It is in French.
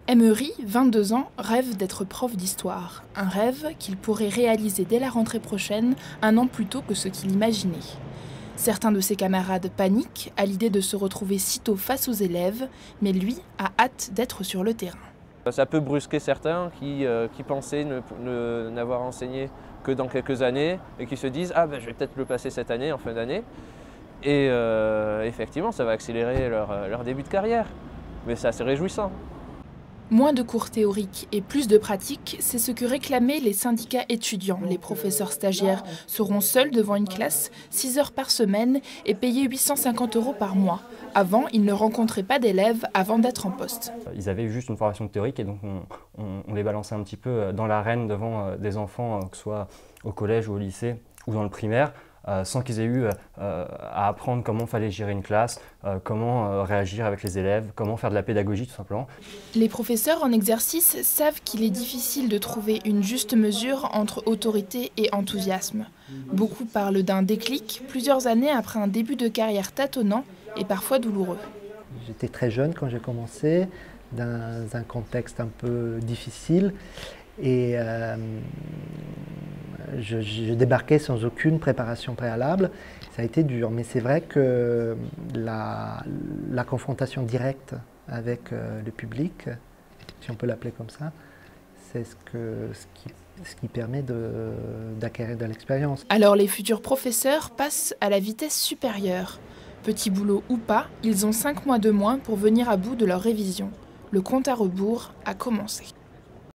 Emery, 22 ans, rêve d'être prof d'histoire. Un rêve qu'il pourrait réaliser dès la rentrée prochaine, un an plus tôt que ce qu'il imaginait. Certains de ses camarades paniquent à l'idée de se retrouver sitôt face aux élèves, mais lui a hâte d'être sur le terrain. Ça peut brusquer certains qui pensaient n'avoir enseigné que dans quelques années et qui se disent « Ah ben je vais peut-être le passer cette année, en fin d'année ». Et effectivement, ça va accélérer leur début de carrière, mais c'est assez réjouissant. Moins de cours théoriques et plus de pratiques, c'est ce que réclamaient les syndicats étudiants. Les professeurs stagiaires seront seuls devant une classe, 6 heures par semaine et payés 850 € par mois. Avant, ils ne rencontraient pas d'élèves avant d'être en poste. Ils avaient juste une formation théorique et donc on les balançait un petit peu dans l'arène devant des enfants, que ce soit au collège ou au lycée ou dans le primaire, sans qu'ils aient eu à apprendre comment fallait gérer une classe, comment réagir avec les élèves, comment faire de la pédagogie tout simplement. Les professeurs en exercice savent qu'il est difficile de trouver une juste mesure entre autorité et enthousiasme. Beaucoup parlent d'un déclic plusieurs années après un début de carrière tâtonnant et parfois douloureux. J'étais très jeune quand j'ai commencé, dans un contexte un peu difficile et je débarquais sans aucune préparation préalable. Ça a été dur, mais c'est vrai que la confrontation directe avec le public, si on peut l'appeler comme ça, c'est ce qui permet d'acquérir de l'expérience. Alors les futurs professeurs passent à la vitesse supérieure. Petit boulot ou pas, ils ont 5 mois de moins pour venir à bout de leur révision. Le compte à rebours a commencé.